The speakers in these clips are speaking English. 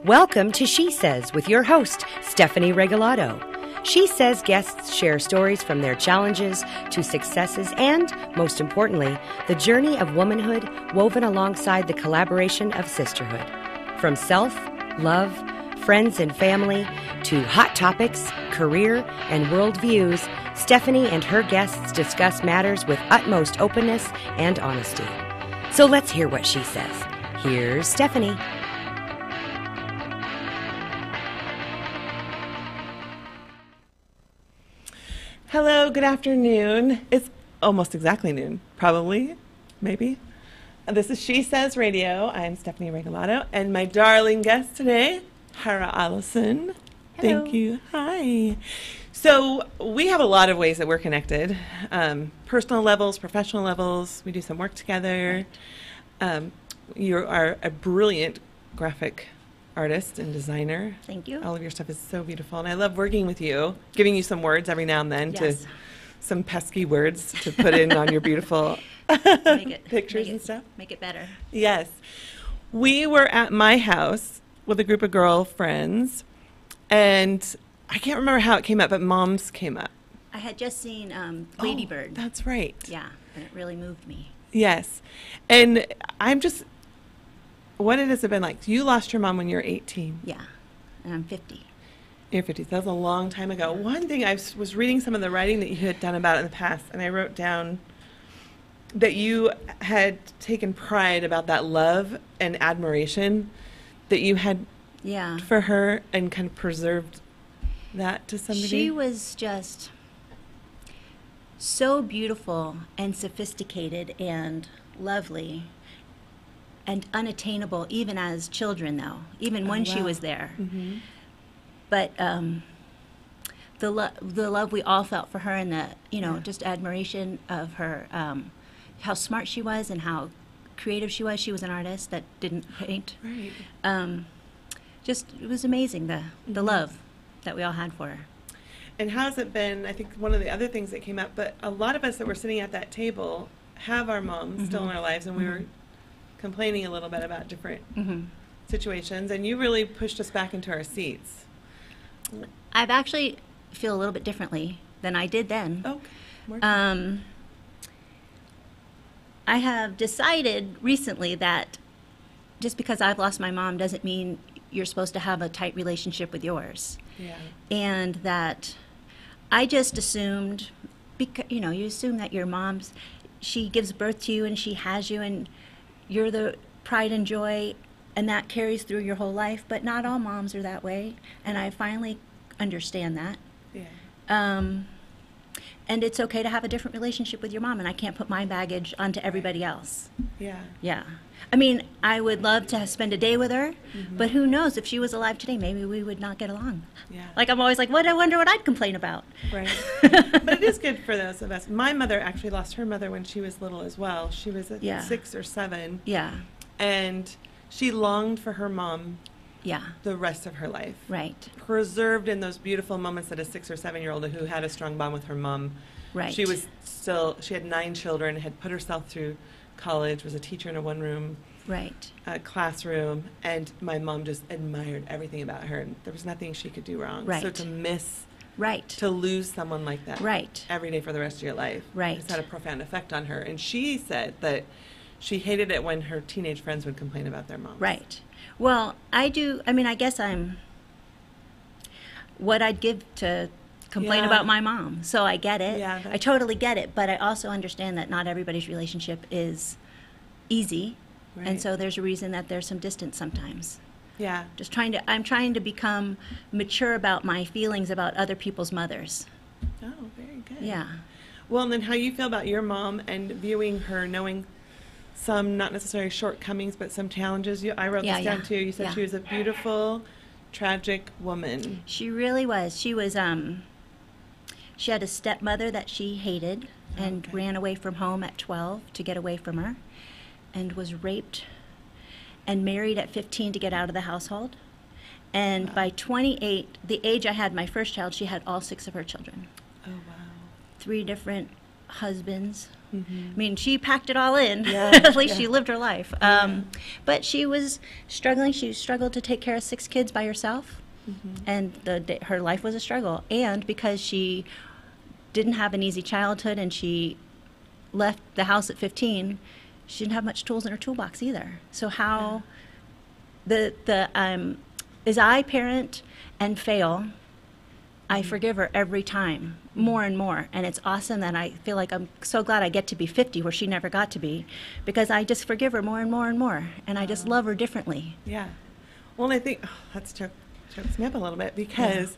Welcome to She Says with your host, Stephanie Regalado. She Says guests share stories from their challenges to successes and, most importantly, the journey of womanhood woven alongside the collaboration of sisterhood. From self, love, friends and family, to hot topics, career, and world views, Stephanie and her guests discuss matters with utmost openness and honesty. So let's hear what she says. Here's Stephanie. Hello, good afternoon. It's almost exactly noon, probably, maybe. This is She Says Radio. I'm Stephanie Regalado, and my darling guest today, Hara Allison. Hello. Thank you. Hi. So we have a lot of ways that we're connected, personal levels, professional levels. We do some work together. You are a brilliant graphic artist and designer. Thank you. All of your stuff is so beautiful, and I love working with you, giving you some words every now and then, Yes. some pesky words to put in on your beautiful pictures and stuff. Make it better. Yes. We were at my house with a group of girlfriends, and I can't remember how it came up, but Moms came up. I had just seen Lady Oh, Bird. that's right. Yeah, and it really moved me. Yes. And I'm just, what has it been like? You lost your mom when you were 18. Yeah, and I'm 50. You're 50. That was a long time ago. One thing, I was reading some of the writing that you had done about it in the past, and I wrote down that you had taken pride about that love and admiration that you had Yeah. for her and kind of preserved that to some degree. She was just so beautiful and sophisticated and lovely and unattainable, even as children, though, even when she wow. was there. Mhm. But the love we all felt for her, and the Yeah. just admiration of her, how smart she was and how creative she was. She was an artist that didn't paint. Right. Just it was amazing the love that we all had for her. And how's it been? I think one of the other things that came up, but a lot of us that were sitting at that table have our moms still in our lives, and we were complaining a little bit about different situations, and you really pushed us back into our seats. I've actually feel a little bit differently than I did then. Okay. More I have decided recently that just because I've lost my mom doesn't mean you're supposed to have a tight relationship with yours. yeah. And that I just assumed, because you assume that your mom's, she gives birth to you and she has you and you're the pride and joy, and that carries through your whole life. But not all moms are that way, and I finally understand that. Yeah. And it's okay to have a different relationship with your mom, and I can't put my baggage onto everybody else. Yeah. Yeah. I mean, I would love to spend a day with her, but who knows, if she was alive today, maybe we would not get along. Yeah. Like, I'm always like, I wonder what I'd complain about. Right. But it is good for those of us. My mother actually lost her mother when she was little as well. She was at Yeah. 6 or 7. Yeah. And she longed for her mom Yeah. the rest of her life. Right. Preserved in those beautiful moments that a 6 or 7-year-old who had a strong bond with her mom. Right. She had 9 children, had put herself through college, was a teacher in a one-room Right. classroom, and my mom just admired everything about her, and there was nothing she could do wrong. Right. So Right. to lose someone like that Right. every day for the rest of your life, Right. it's had a profound effect on her. And she said that she hated it when her teenage friends would complain about their moms. Right. Well, I do. I mean, I guess I'm what I'd give to complain Yeah. about my mom. So I get it. Yeah, I totally get it. But I also understand that not everybody's relationship is easy. Right. And so there's a reason that there's some distance sometimes. Yeah. I'm trying to become mature about my feelings about other people's mothers. Oh, very good. Yeah. Well, and then how you feel about your mom and viewing her, knowing some, not necessarily shortcomings, but some challenges. I wrote Yeah, this down yeah, too. You said yeah. she was a beautiful, tragic woman. She really was. She had a stepmother that she hated and Okay. ran away from home at 12 to get away from her, and was raped and married at 15 to get out of the household. And by 28, the age I had my first child, she had all 6 of her children. Oh, wow. 3 different husbands. I mean, she packed it all in. Yeah, At least yeah. she lived her life. But she was struggling. She struggled to take care of 6 kids by herself. And her life was a struggle. And because she didn't have an easy childhood and she left the house at 15, she didn't have much tools in her toolbox either. So how as I parent and fail, I forgive her every time, more and more. And it's awesome that I feel like I'm so glad I get to be 50 where she never got to be, because I just forgive her more and more and more. And I just love her differently. Yeah. Well, I think that chokes me up a little bit, because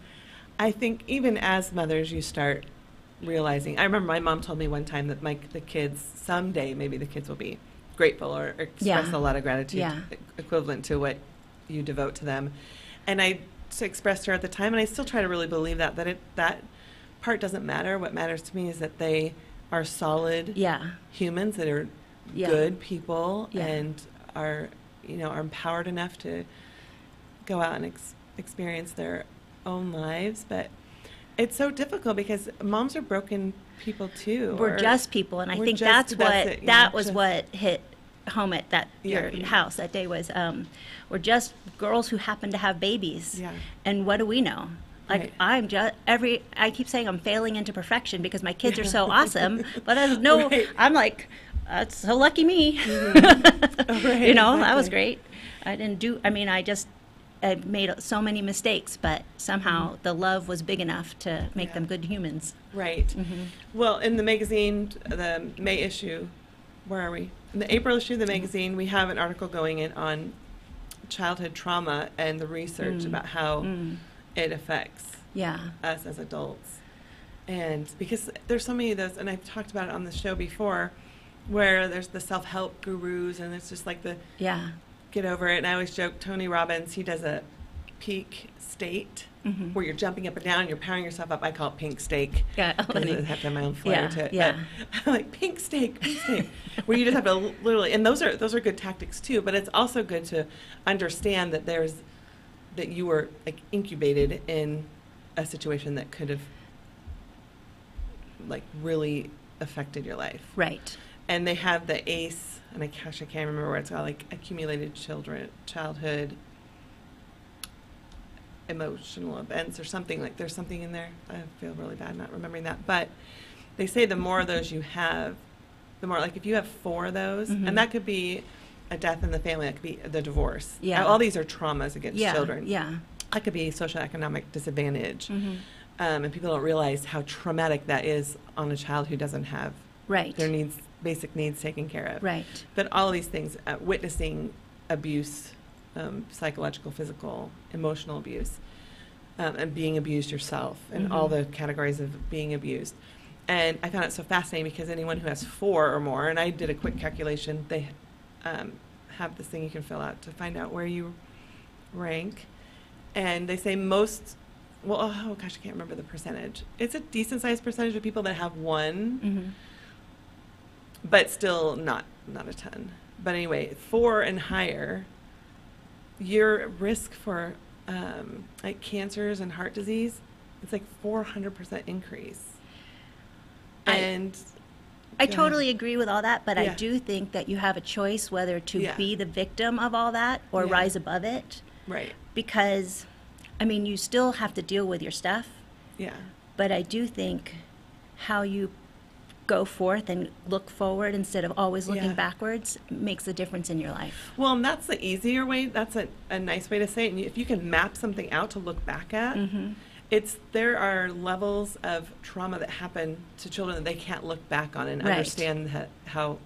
I think even as mothers, you start realizing. I remember my mom told me one time that the kids, someday maybe the kids will be grateful or express a lot of gratitude equivalent to what you devote to them. And I expressed to her at the time, and I still try to really believe that that part doesn't matter. What matters to me is that they are solid humans that are good people and are empowered enough to go out and experience their own lives. But it's so difficult because moms are broken people too. We're just people, and I think that was what hit home at your house that day was we're just girls who happen to have babies. And what do we know? Like, I'm just I keep saying I'm failing into perfection because my kids are so awesome, but I'm like, that's so lucky me. That was great. I made so many mistakes, but somehow the love was big enough to make them good humans. Right. Well, in the magazine, the May issue, where are we? In the April issue of the magazine, we have an article going in on childhood trauma and the research about how it affects us as adults. And because there's so many of those, and I've talked about it on the show before, where there's the self-help gurus, and it's just like get over it. And I always joke, Tony Robbins, he does a peak state where you're jumping up and down, you're powering yourself up. I call it pink steak. Because I have to have my own flair to it. But I'm like, pink steak, where you just have to literally, and those are good tactics too, but it's also good to understand that that you were like incubated in a situation that could have like really affected your life. Right. And they have the ACE, and I can't remember what it's called, like accumulated childhood emotional events or something. Like there's something in there. I feel really bad not remembering that. But they say the more of those you have, the more, like if you have 4 of those, and that could be a death in the family, that could be the divorce. All these are traumas against children. That could be socioeconomic disadvantage. And people don't realize how traumatic that is on a child who doesn't have their basic needs taken care of. Right. But all of these things, witnessing abuse, psychological, physical, emotional abuse, and being abused yourself, and all the categories of being abused. And I found it so fascinating because anyone who has 4 or more, and I did a quick calculation, they have this thing you can fill out to find out where you rank. And they say I can't remember the percentage. It's a decent-sized percentage of people that have 1, but still not a ton. But anyway, 4 and higher, your risk for like cancers and heart disease, it's like 400% increase. And I totally agree with all that, but I do think that you have a choice whether to be the victim of all that or rise above it. Right. Because, I mean, you still have to deal with your stuff. Yeah. But I do think how you go forth and look forward instead of always looking backwards makes a difference in your life. Well, and that's the easier way. That's a nice way to say it. And if you can map something out to look back at, there are levels of trauma that happen to children that they can't look back on and understand how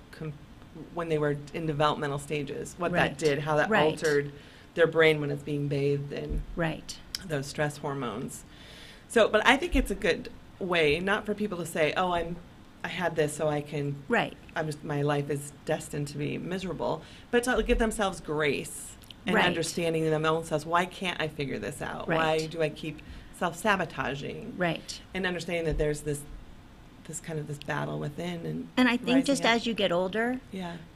when they were in developmental stages, what that did, how that altered their brain when it's being bathed in those stress hormones. So, but I think it's a good way, not for people to say, oh, I had this, so I can. My life is destined to be miserable, but to give themselves grace and understanding them own selves. Why can't I figure this out? Why do I keep self-sabotaging? And understanding that there's this kind of this battle within. And I think just as you get older,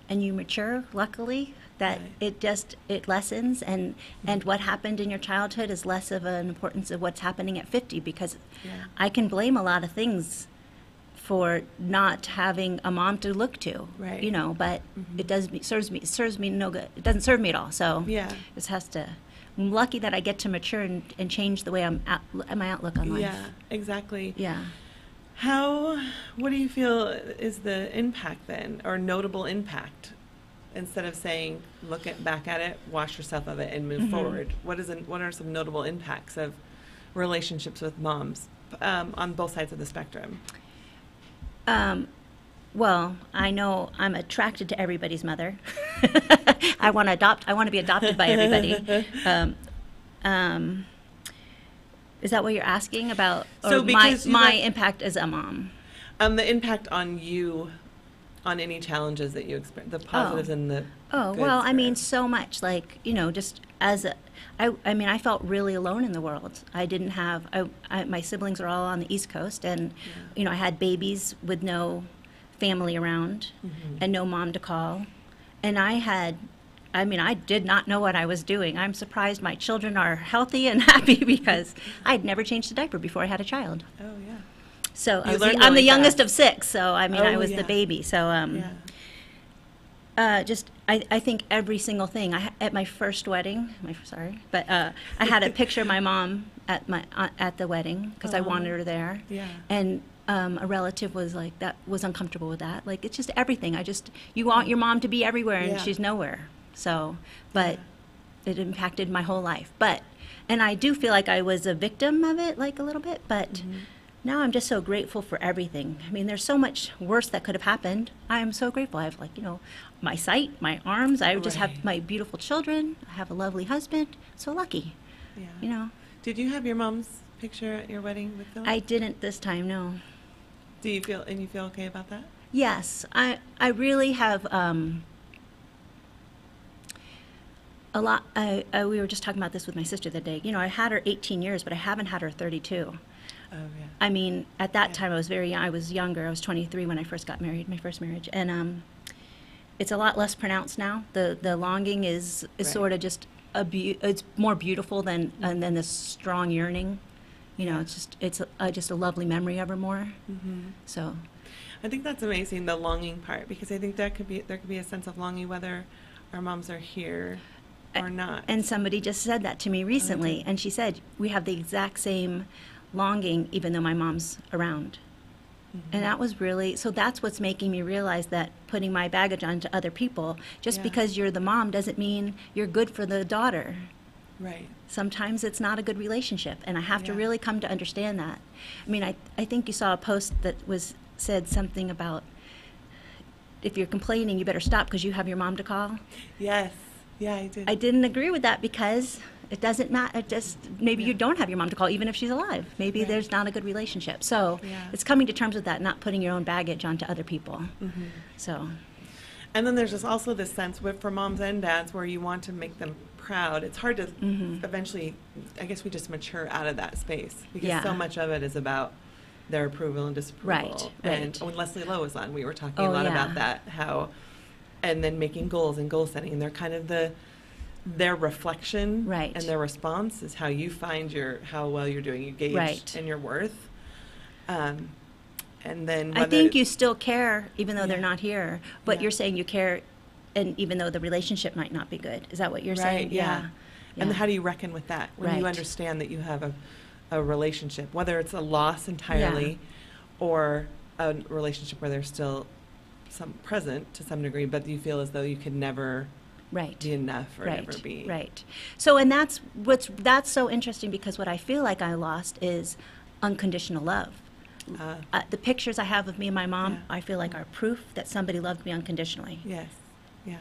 and you mature, luckily, that it lessens, and what happened in your childhood is less of an importance of what's happening at 50, because I can blame a lot of things for not having a mom to look to, Right. you know, but it serves me no good. It doesn't serve me at all. So Yeah. this has to, I'm lucky that I get to mature and change the way my outlook on life. Yeah, exactly. Yeah. What do you feel is the impact then, or notable impact? Instead of saying, back at it, wash yourself of it, and move forward. What are some notable impacts of relationships with moms on both sides of the spectrum? Well, I know I'm attracted to everybody's mother. I want to be adopted by everybody. Is that what you're asking about? So or because my impact as a mom? The impact on you, on any challenges that you experience, the positives and the goods well, I mean, for- so much. Like, you know, just as I felt really alone in the world. I didn't have, my siblings are all on the East Coast, and, you know, I had babies with no family around and no mom to call. And I did not know what I was doing. I'm surprised my children are healthy and happy because I'd never changed a diaper before I had a child. Oh, yeah. So You learn I'm the really youngest fast. of 6, so I mean, Oh, I was yeah. the baby. So Yeah. I think every single thing. At my first wedding, I had a picture of my mom at the wedding because I wanted her there. Yeah. And a relative was uncomfortable with that. Like, it's just everything. You want your mom to be everywhere, and Yeah. she's nowhere. So, but it impacted my whole life. And I do feel like I was a victim of it, like a little bit, but now I'm just so grateful for everything. I mean, there's so much worse that could have happened. I am so grateful. I have, like, you know, my sight, my arms. I just have my beautiful children. I have a lovely husband. So lucky, Yeah. you know. Did you have your mom's picture at your wedding with them? I didn't this time, no. Do you feel okay about that? Yes, I really have a lot. We were just talking about this with my sister the other day. You know, I had her 18 years, but I haven't had her 32. Oh, yeah. I mean, at that time, I was very young. I was younger. I was 23 when I first got married, my first marriage. And it's a lot less pronounced now. The longing is sort of just it's more beautiful than this strong yearning. You know, it's just a lovely memory of her more. So, I think that's amazing, the longing part, because I think there could be a sense of longing whether our moms are here or not. And somebody just said that to me recently, and she said, we have the exact same longing even though my mom's around. And that was really, so that's what's making me realize that putting my baggage onto other people, just because you're the mom doesn't mean you're good for the daughter. Right. Sometimes it's not a good relationship, and I have to really come to understand that. I mean, I think you saw a post that said something about, if you're complaining, you better stop because you have your mom to call. Yes. Yeah, I did. I didn't agree with that because it doesn't matter. Maybe you don't have your mom to call, even if she's alive. Maybe there's not a good relationship. So it's coming to terms with that, not putting your own baggage onto other people. So. And then there's just also this sense for moms and dads where you want to make them proud. It's hard to eventually, I guess we just mature out of that space because so much of it is about their approval and disapproval. Right. And when Leslie Lowe was on, we were talking a lot about that, and then making goals and goal setting. And they're kind of their reflection and their response is how you find how well you're doing, you gauge and your worth. And then I think you still care even though they're not here, but you're saying you care, and even though the relationship might not be good. Is that what you're saying? Yeah. And how do you reckon with that when you understand that you have a relationship, whether it's a loss entirely or a relationship where there's still some present to some degree, but you feel as though you could never be enough or never be. Right. So, and that's so interesting because what I feel like I lost is unconditional love. The pictures I have of me and my mom, I feel like are proof that somebody loved me unconditionally. Yes. Yeah.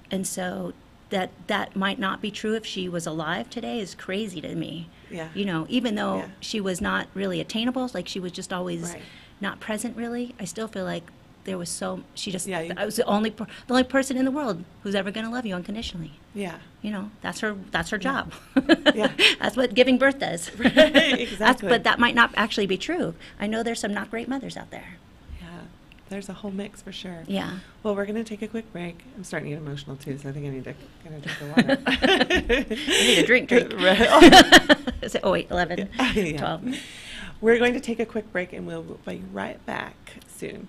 And so that might not be true if she was alive today is crazy to me. Yeah. You know, even though she was not really attainable, like she was just always not present really, I still feel like there was I was the only person in the world who's ever going to love you unconditionally. Yeah. You know, that's her job. Yeah. That's what giving birth does. Right, exactly. But that might not actually be true. I know there's some not great mothers out there. Yeah. There's a whole mix for sure. Yeah. Well, we're going to take a quick break. I'm starting to get emotional too, so I think I need to get a drink of water. I need a drink. Right. Is it, 11, 12. We're going to take a quick break, and we'll be right back soon.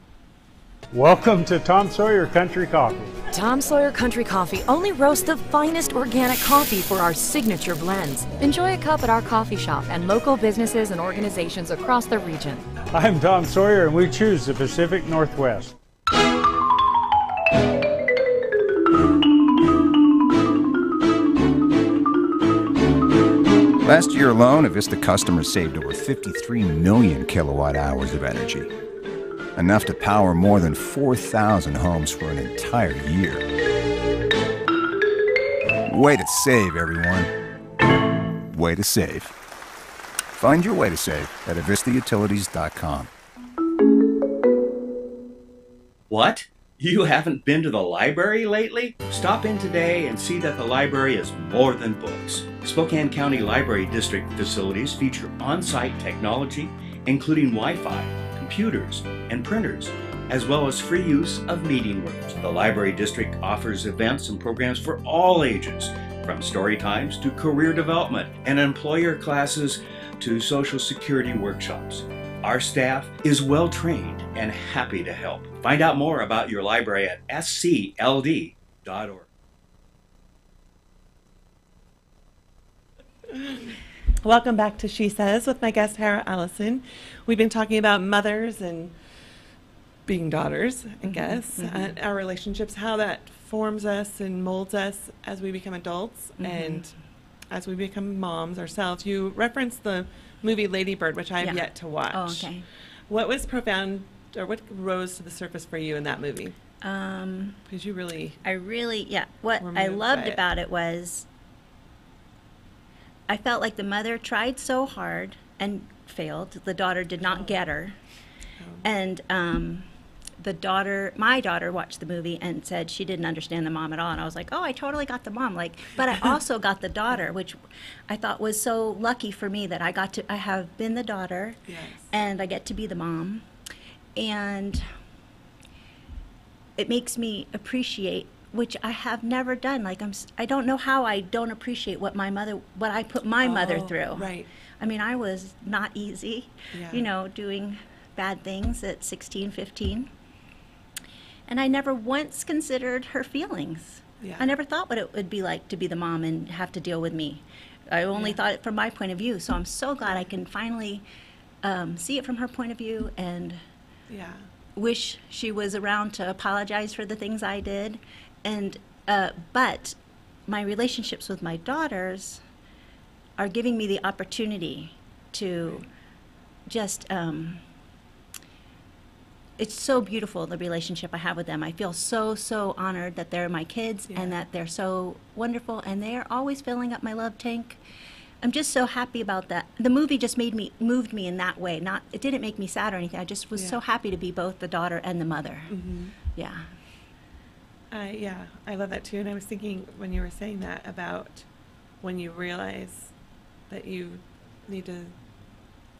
Welcome to Tom Sawyer Country Coffee. Tom Sawyer Country Coffee only roasts the finest organic coffee for our signature blends. Enjoy a cup at our coffee shop and local businesses and organizations across the region. I'm Tom Sawyer, and we choose the Pacific Northwest. Last year alone, Avista customers saved over 53 million kilowatt hours of energy. Enough to power more than 4,000 homes for an entire year. Way to save, everyone. Way to save. Find your way to save at avistautilities.com. What? You haven't been to the library lately? Stop in today and see that the library is more than books. Spokane County Library District facilities feature on-site technology, including Wi-Fi, computers, and printers, as well as free use of meeting rooms. The Library District offers events and programs for all ages, from story times to career development and employer classes to Social Security workshops. Our staff is well trained and happy to help. Find out more about your library at scld.org. Welcome back to She Says with my guest, Hara Allison. We've been talking about mothers and being daughters, I guess, and our relationships, how that forms us and molds us as we become adults and as we become moms ourselves. You referenced the movie Lady Bird, which I have yet to watch. Oh, okay. What was profound, or what rose to the surface for you in that movie? Because you really... What were I moved loved by it. about it was I felt like the mother tried so hard and failed. The daughter did not get her. And my daughter watched the movie and said she didn't understand the mom at all. And I was like, oh, I totally got the mom. But I also got the daughter, which I thought was so lucky for me that I have been the daughter and I get to be the mom. And it makes me appreciate, which I have never done. I don't know how I don't appreciate what I put my mother through. Right. I mean, I was not easy, doing bad things at 16, 15. And I never once considered her feelings. Yeah. I never thought what it would be like to be the mom and have to deal with me. I only thought it from my point of view. So I'm so glad I can finally see it from her point of view and wish she was around to apologize for the things I did. And but my relationships with my daughters are giving me the opportunity to just it's so beautiful, the relationship I have with them. I feel so honored that they're my kids and that they're so wonderful, and they are always filling up my love tank. I'm just so happy about that. The movie just moved me in that way. It didn't make me sad or anything. I just was so happy to be both the daughter and the mother. Yeah. I love that too. And I was thinking when you were saying that about when you realize that you need to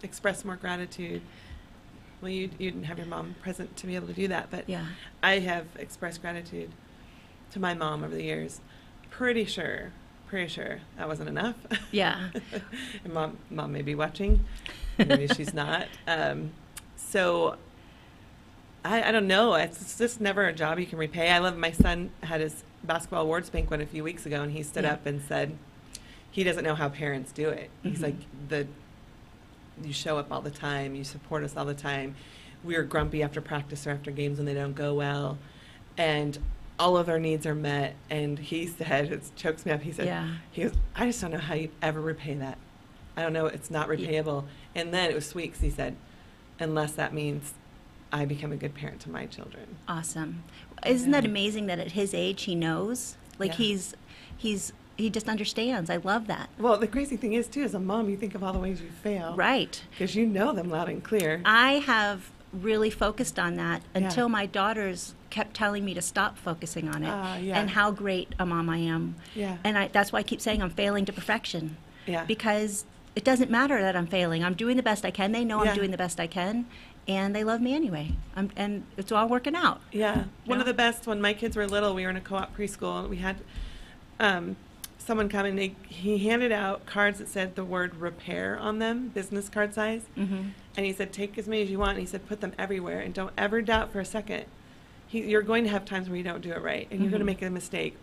express more gratitude. Well, you didn't have your mom present to be able to do that, but I have expressed gratitude to my mom over the years. Pretty sure that wasn't enough. Yeah. And mom may be watching. Maybe she's not. So I don't know. It's just never a job you can repay. I love my son had his basketball awards banquet a few weeks ago, and he stood up and said he doesn't know how parents do it. He's like, you show up all the time, you support us all the time. We're grumpy after practice or after games when they don't go well, and all of our needs are met. And he said, it chokes me up, he said, he goes, I just don't know how you'd ever repay that. I don't know, it's not repayable. And then it was sweet, 'cause he said, unless that means I become a good parent to my children. Awesome. Isn't that amazing that at his age he knows? He just understands. I love that. Well, the crazy thing is, too, as a mom, you think of all the ways you fail. Right. Because you know them loud and clear. I have really focused on that until my daughters kept telling me to stop focusing on it and how great a mom I am. Yeah. And that's why I keep saying I'm failing to perfection. Yeah. Because it doesn't matter that I'm failing. I'm doing the best I can. They know I'm doing the best I can. And they love me anyway. And it's all working out. Yeah. One of the best, when my kids were little, we were in a co-op preschool, and we had someone come and he handed out cards that said the word repair on them, business card size. Mm-hmm. And he said, take as many as you want. And he said, put them everywhere. And don't ever doubt for a second. You're going to have times where you don't do it right. And you're going to make a mistake.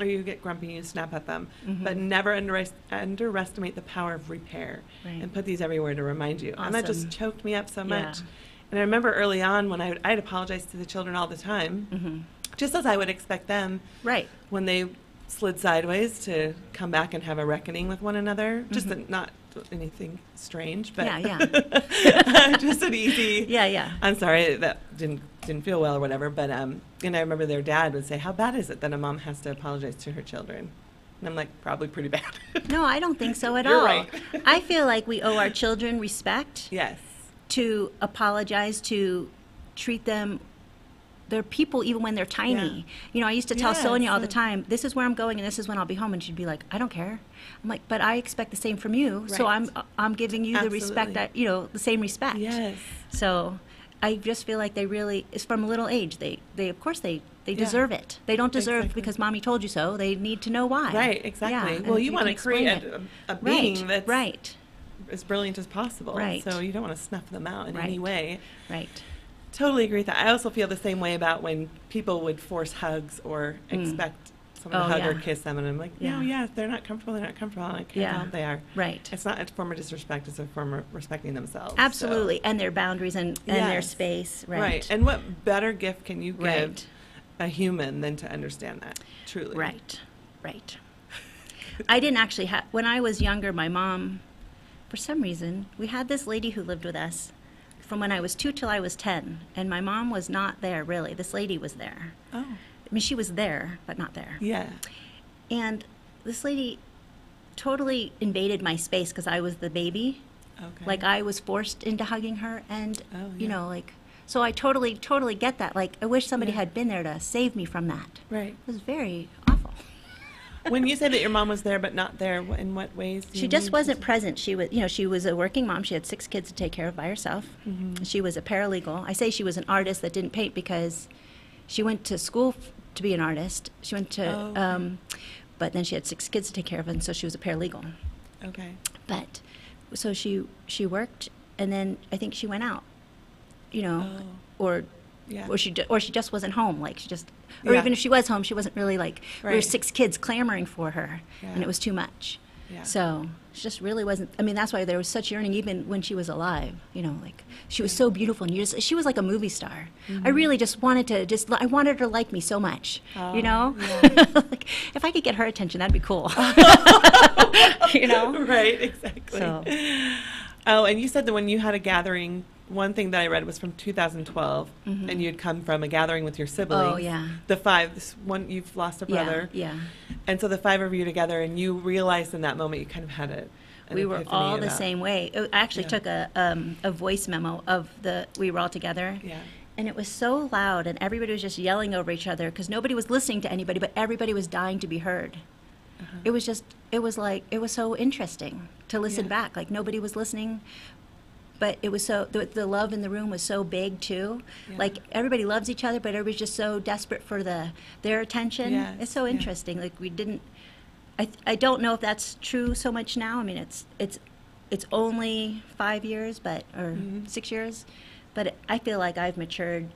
Or you get grumpy and you snap at them. But never underestimate the power of repair. Right. And put these everywhere to remind you. Awesome. And that just choked me up so much. Yeah. And I remember early on when I'd apologize to the children all the time. Just as I would expect them. Right. When they slid sideways to come back and have a reckoning with one another. Just not anything strange, but just an easy. Yeah. I'm sorry that didn't feel well or whatever, but and I remember their dad would say, "How bad is it that a mom has to apologize to her children?" And I'm like, "Probably pretty bad." No, I don't think so at You're all. right. I feel like we owe our children respect. Yes. To apologize, to treat them. They're people even when they're tiny. Yeah. You know, I used to tell Yes. Sonia all the time, this is where I'm going and this is when I'll be home. And she'd be like, I don't care. I'm like, but I expect the same from you. So Right. I'm giving you the Absolutely. respect that, you know, the same respect. Yes. So I just feel like they really, it's from a little age. They of course, they deserve it. They don't deserve Exactly. because mommy told you so. They need to know why. Right. Exactly. Yeah, Well, and you if want to can explain create it. a being that's right. as brilliant as possible. Right. So you don't want to snuff them out in Right. any way. Right. Totally agree with that. I also feel the same way about when people would force hugs or expect someone to hug or kiss them, and I'm like, no, if they're not comfortable, they're not comfortable. I don't care how they are. Right. It's not a form of disrespect. It's a form of respecting themselves. Absolutely. So. And their boundaries and their Yes. space. Right. Right. And what better gift can you give Right. a human than to understand that? Truly. Right. Right. I didn't actually have, when I was younger, my mom, for some reason, we had this lady who lived with us from when I was 2 till I was 10, and my mom was not there, really. This lady was there. Oh. I mean, she was there, but not there. Yeah. And this lady totally invaded my space because I was the baby. Okay. Like, I was forced into hugging her, and, you yeah. know, like, so I totally get that. Like, I wish somebody Yeah. had been there to save me from that. Right. It was very awful. When you say that your mom was there but not there, in what ways? Do She you just mean? wasn't present. She was, you know, she was a working mom. She had 6 kids to take care of by herself. She was a paralegal. I say she was an artist that didn't paint because she went to school to be an artist. She went to, but then she had 6 kids to take care of, and so she was a paralegal. Okay. But so she worked, and then I think she went out, you know, or she just wasn't home. Like, she just, or even if she was home, she wasn't really, like, there were Right. 6 kids clamoring for her, and it was too much. Yeah. So she just really wasn't. I mean, that's why there was such yearning, even when she was alive. You know, like, she was so beautiful, and she was like a movie star. I really just wanted to I wanted her to like me so much. You know, like, if I could get her attention, that'd be cool. You know, Right. Exactly. So. Oh, and you said that when you had a gathering, one thing that I read was from 2012, and you'd come from a gathering with your siblings. Oh, yeah. The 5, this one, you've lost a brother. Yeah. And so the 5 of you together, and you realized in that moment you kind of had an We were epiphany all the about- same way. I actually took a voice memo of we were all together. Yeah. And it was so loud, and everybody was just yelling over each other because nobody was listening to anybody, but everybody was dying to be heard. It was so interesting to listen back. Like, nobody was listening, but it was so, the love in the room was so big too. Yeah. Like, everybody loves each other, but everybody's just so desperate for their attention. Yes, It's so yeah. interesting. Like, we didn't, I don't know if that's true so much now. I mean, it's only 5 years, but, or 6 years, but I feel like I've matured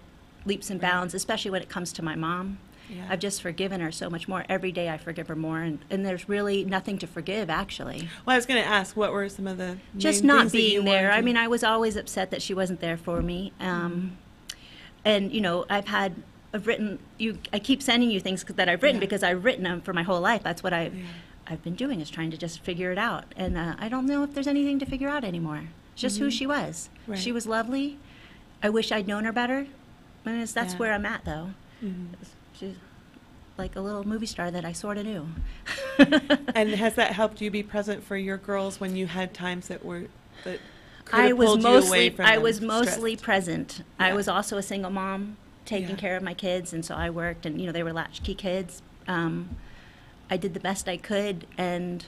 leaps and bounds, especially when it comes to my mom. Yeah. I've just forgiven her so much more. Every day I forgive her more, and there's really nothing to forgive, actually. Well, I was going to ask, what were some of the Just main not things that you being there. wanted I to- mean, I was always upset that she wasn't there for me. And, you know, I've written, I keep sending you things that I've written because I've written them for my whole life. That's what I've been doing, is trying to just figure it out. And I don't know if there's anything to figure out anymore. It's just who she was. Right. She was lovely. I wish I'd known her better. I mean, that's where I'm at, though. She's like a little movie star that I sort of knew. And has that helped you be present for your girls when you had times that could I have was pulled you away mostly from I them, was mostly stressed? present. I Yeah. was also a single mom, taking Yeah. care of my kids, and so I worked, and, you know, they were latchkey kids. I did the best I could, and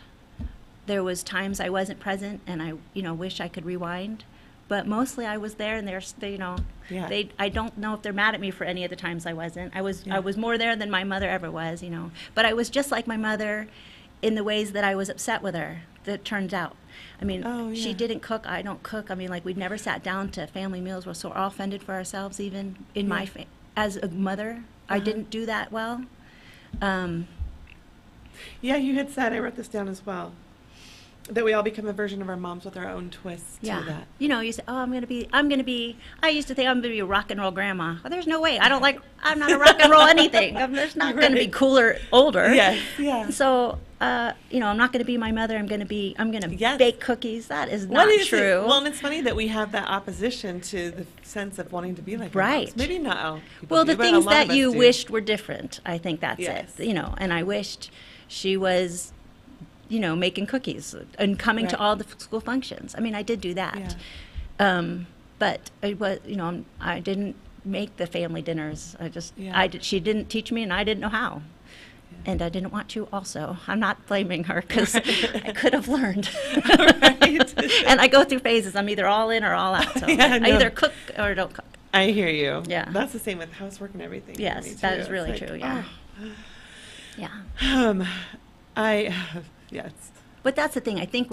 there was times I wasn't present, and I, you know, wish I could rewind. But mostly I was there, and they, you know, Yeah. I don't know if they're mad at me for any of the times I wasn't. I was Yeah. more there than my mother ever was, you know. But I was just like my mother in the ways that I was upset with her, that turns out. I mean, she yeah. didn't cook, I don't cook. I mean, like, we've never sat down to family meals. So we're all fended for ourselves, even in my as a mother. I didn't do that well. Yeah, you had said, I wrote this down as well, that we all become a version of our moms with our own twist to that. You know, you say, oh, I'm going to be, I used to think I'm going to be a rock and roll grandma. Well, there's no way. I'm not a rock and roll anything. There's not going to be cooler, older. Yes, yeah. So, you know, I'm not going to be my mother. I'm going to bake cookies. That is not true. Well, and it's funny that we have that opposition to the sense of wanting to be like our moms. Maybe not all people do, the but a things lot of that us you do. wished were different, I think that's Yes. it. You know, and I wished she was, you know, making cookies and coming to all the school functions. I mean, I did do that. Yeah. But it was, you know, I didn't make the family dinners. She didn't teach me, and I didn't know how. Yeah. And I didn't want to also. I'm not blaming her, because I could have learned. And I go through phases. I'm either all in or all out. So I either cook or don't cook. I hear you. Yeah. That's the same with housework and everything. Yes, that is really true, yeah. Yeah. Yes. But that's the thing. I think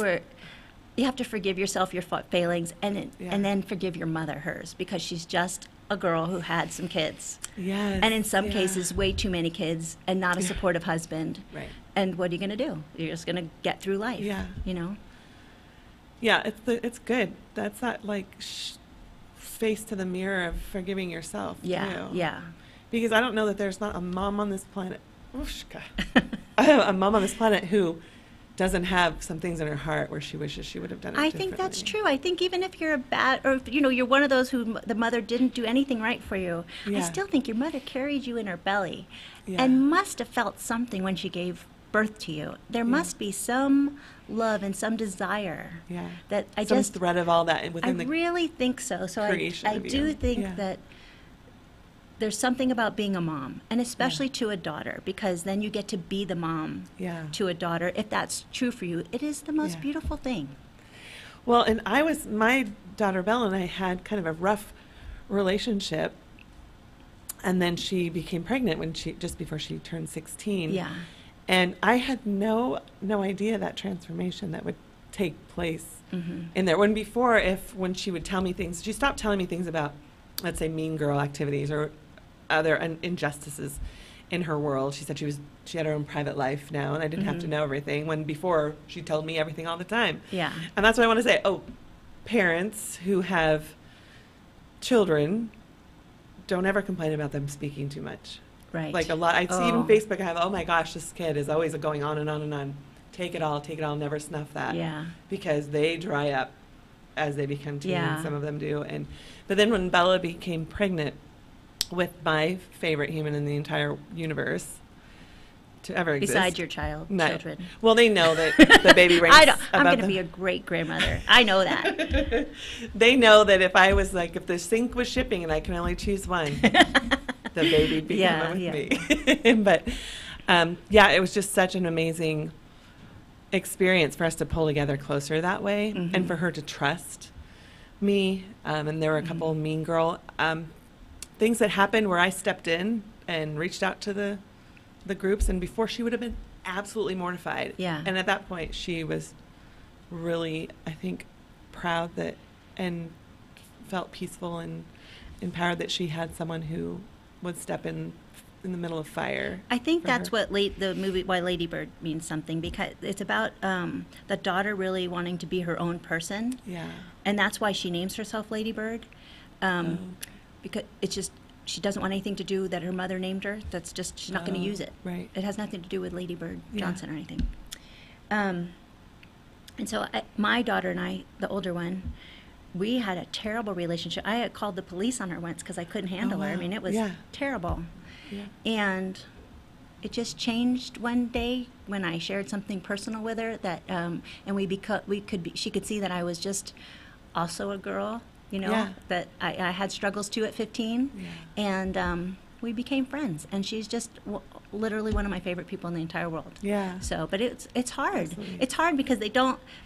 you have to forgive yourself your failings, and then forgive your mother hers, because she's just a girl who had some kids. Yes. And in some cases, way too many kids, and not a supportive husband. Right. And what are you going to do? You're just going to get through life. Yeah. You know. Yeah, it's good. That's that, like, face to the mirror of forgiving yourself. Yeah. Too. Yeah. Because I don't know that there's not a mom on this planet. Oosh, God. I have a mom on this planet who doesn't have some things in her heart where she wishes she would have done it I differently. think that's true. I think even if you're you're one of those who the mother didn't do anything right for you, I still think your mother carried you in her belly and must have felt something when she gave birth to you. There must be some love and some desire. Yeah. That some thread of all that within the really think so. So I do think that there's something about being a mom, and especially to a daughter, because then you get to be the mom to a daughter. If that's true for you, it is the most beautiful thing. Well, and my daughter Belle and I had kind of a rough relationship, and then she became pregnant just before she turned 16. Yeah. And I had no idea that transformation that would take place in there. When she would tell me things, she stopped telling me things about, let's say, mean girl activities or other injustices in her world. She said she had her own private life now, and I didn't have to know everything, when before she told me everything all the time. Yeah. And that's what I want to say. Parents who have children, don't ever complain about them speaking too much. Right. Like a lot, I see even Facebook, I have, oh my gosh, this kid is always going on and on and on. Take it all, never snuff that. Yeah. Because they dry up as they become teens, Yeah. some of them do. But then when Bella became pregnant with my favorite human in the entire universe to ever exist. Besides your children. Well, they know that the baby ranks I'm going to be a great grandmother. I know that. They know that if the sink was shipping and I can only choose one, the baby would be coming with me. But, it was just such an amazing experience for us to pull together closer that way, and for her to trust me. And there were a couple of mean girl things that happened where I stepped in and reached out to the groups, and before she would have been absolutely mortified. Yeah. And at that point she was really, I think, proud and felt peaceful and empowered that she had someone who would step in the middle of fire. I think that's her. what the movie Why Lady Bird means something, because it's about the daughter really wanting to be her own person. Yeah. And that's why she names herself Lady Bird. Because it's just, she doesn't want anything to do that her mother named her. That's just, she's not going to use it. Right. It has nothing to do with Lady Bird Johnson or anything. And so my daughter and I, the older one, we had a terrible relationship. I had called the police on her once because I couldn't handle her. I mean, it was terrible. Yeah. And it just changed one day when I shared something personal with her that, and she could see that I was just also a girl, that I had struggles too at 15, and we became friends. And she's just literally one of my favorite people in the entire world. Yeah. So, but it's hard. Absolutely. It's hard because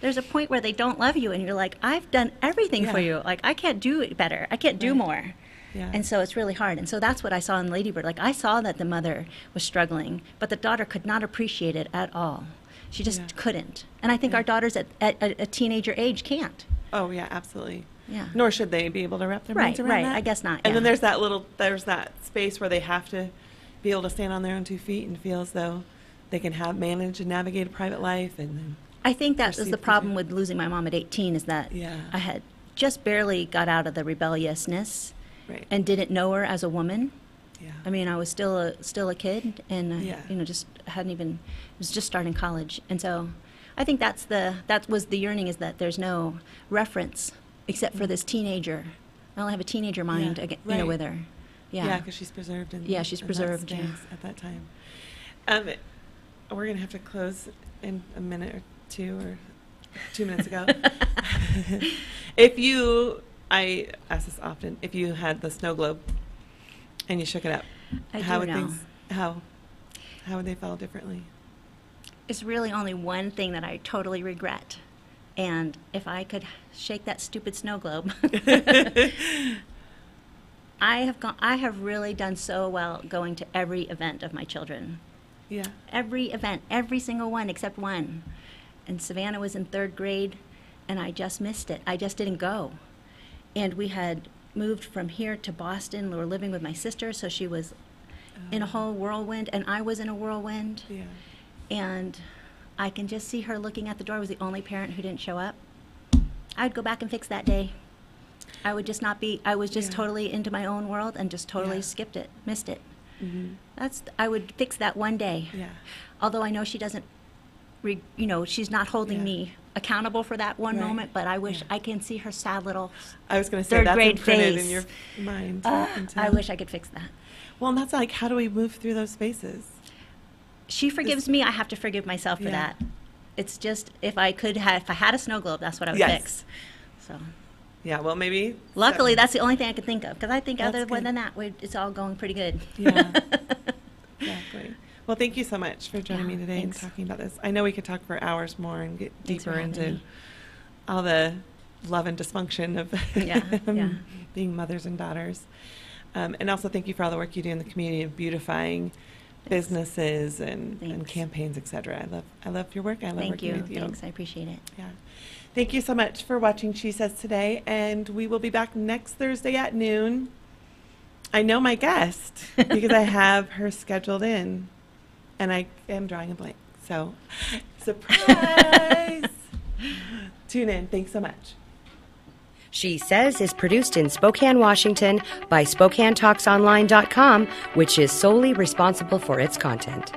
there's a point where they don't love you, and you're like, I've done everything for you. Like, I can't do it better. I can't do more. Yeah. And so it's really hard. And so that's what I saw in Lady Bird. Like, I saw that the mother was struggling, but the daughter could not appreciate it at all. She just Yeah. couldn't. And I think Yeah. our daughters at a teenager age can't. Oh yeah, absolutely. Yeah. Nor should they be able to wrap their minds around Right. that. I guess not. And then yeah. there's that space where they have to be able to stand on their own 2 feet and feel as though they can manage and navigate a private life. And then I think that was proceed the to problem do- with losing my mom at 18 is that Yeah. I had just barely got out of the rebelliousness Right. and didn't know her as a woman. Yeah. I mean, I was still a kid, and Yeah. just hadn't even was just starting college, and so I think that was the yearning, is that there's no reference except for this teenager. I only have a teenager mind, Yeah, with right. her. Yeah, because she's preserved in Yeah, she's in that preserved, yeah. space at that time. We're going to have to close in a minute or two, or 2 minutes ago. I ask this often, if you had the snow globe and you shook it up, I how do would know. how would they fall differently? It's really only one thing that I totally regret, and if I could shake that stupid snow globe. I have really done so well going to every event of my children. Yeah. Every event, every single one except one. And Savannah was in 3rd grade, and I just missed it. I just didn't go. And we had moved from here to Boston. We were living with my sister, so she was in a whole whirlwind, and I was in a whirlwind. Yeah. And I can just see her looking at the door. I was the only parent who didn't show up. I'd go back and fix that day. I would just not be, I was just Yeah. totally into my own world and just totally Yeah. skipped it, missed it. Mm-hmm. I would fix that one day. Yeah. Although I know she doesn't, she's not holding Yeah. me accountable for that one Right. moment, but I wish Yeah. I can see her sad little, I was going to say 3rd that's grade imprinted face. in your mind. I wish I could fix that. Well, and that's like, how do we move through those spaces? She forgives me, I have to forgive myself for Yeah. that. It's just, if I had a snow globe, that's what I would Yes. fix. So. Yeah, well, maybe. Luckily, that's the only thing I could think of, because I think That's other good. than that, it's all going pretty good. Yeah. Exactly. Well, thank you so much for joining Yeah, me today thanks. and talking about this. I know we could talk for hours more and get Thanks for deeper having into me. all the love and dysfunction of Yeah. being mothers and daughters. And also thank you for all the work you do in the community of beautifying businesses and Thanks. campaigns, etc. I love your work. I love Thank working you. with you. Thanks, I appreciate it. Yeah. Thank you so much for watching She Says Today, and we will be back next Thursday at noon. I know my guest because I have her scheduled in, and I am drawing a blank. So, surprise! Tune in. Thanks so much. She Says is produced in Spokane, Washington by SpokaneTalksOnline.com, which is solely responsible for its content.